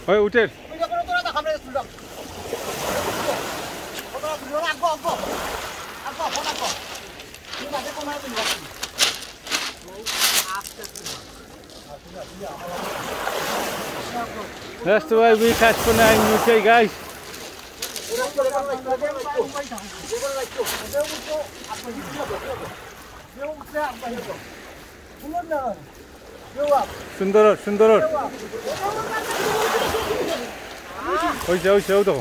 হয় উঠের That's the way we catch for 9 UK, guys. Sundar, Sundar. Oi, jauh, jauh tu.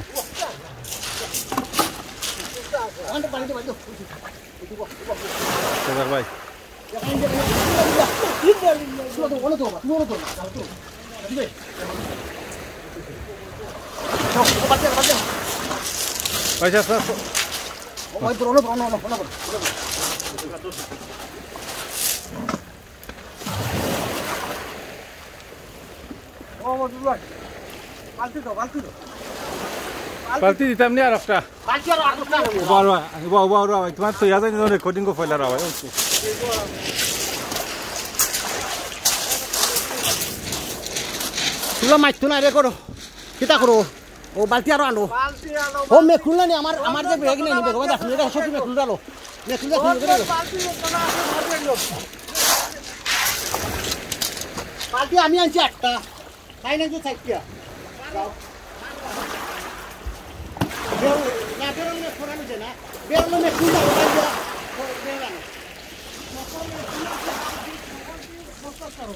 Sebentar, bhai. Baca sah. Oh, itu ono. Oh, duluan. Balti ditam ni arafta. Balti arafta. Bawa. Itu mah tu ya jadi no recording ko file rawa. Sulah macam mana record? Kita kuru. Oh, balti aro anu. Oh, me khulna ni amar je bag nahi bag bada khulna hai shoti me khul dalo. Me khulna balti ami anchi একটা তাই না যে চাইতিয়া না বেরোলে ফোরানো যায় না বেরোলে মে খুলনা বেরোলে বেরোলে ফোকাস করো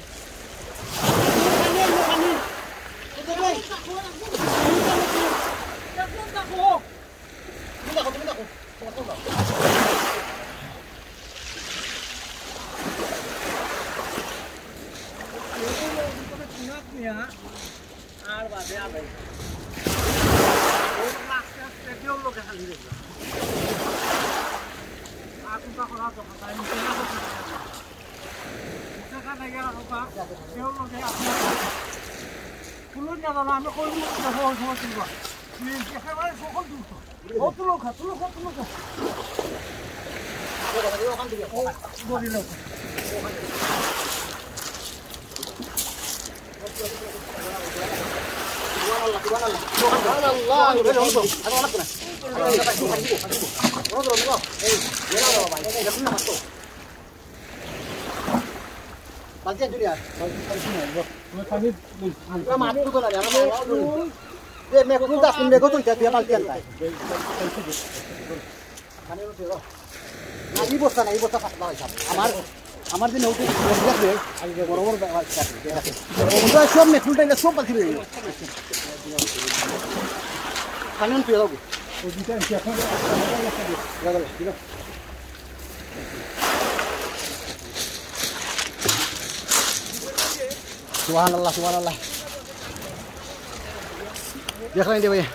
Balti dunia. Lama itu tu lah. Dia mekul dah pun mekul tu dia balti antai. Ibu sana fast lah. Amar din auto dia le. Aje borobar balti. Udah sob mekul dah sob balti le. Kanan tu logo. Kita siapa? Jaga. Subhanallah. Dia keren dia,